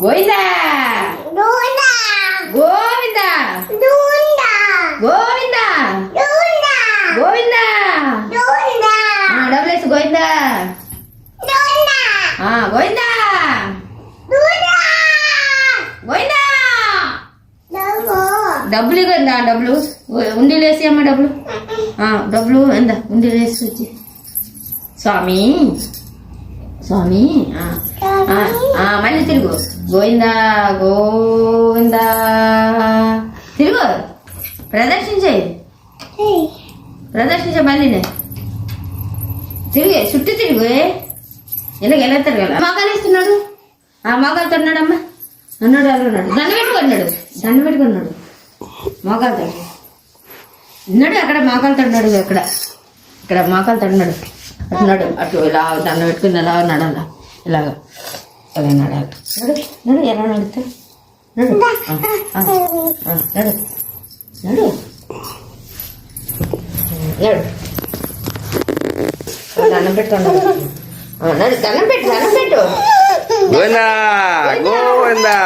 గోవిందా గోవిందా గోవిందా గోవిందా డబ్బులేసి గోవిందా గోవిందా గోవిందా డబ్బులు ఇవ్వందా డబ్బులు ఉండీలు వేసి అమ్మ డబ్బులు డబ్బులు ఎందా ఉండీలు వేసి వచ్చి స్వామి స్వామి మళ్ళీ తిరుగు గోవిందా గోవిందా తిరుగు ప్రదర్శించే మళ్ళీనే తిరిగే చుట్టూ తిరుగు ఎలా తిరగాల మగాలు ఇస్తున్నాడు మగాలు తన్నాడమ్మా అన్నాడు అన్నాడు దండ పెట్టుకున్నాడు మోకాలు ఉన్నాడు అక్కడ మోకాలు తన్నాడు ఇక్కడ మోకాలు తన్నాడు అటున్నాడు అటు ఇలా దండ పెట్టుకుని ఎలా ఉన్నాడు అలా ఇలాగా అలా నడాలి నడు ఎలా నడుతా నడు నడు నడు నడు దండం పెట్టుకున్నాడు నడు దండం పెట్టు గోవిందా గోవిందా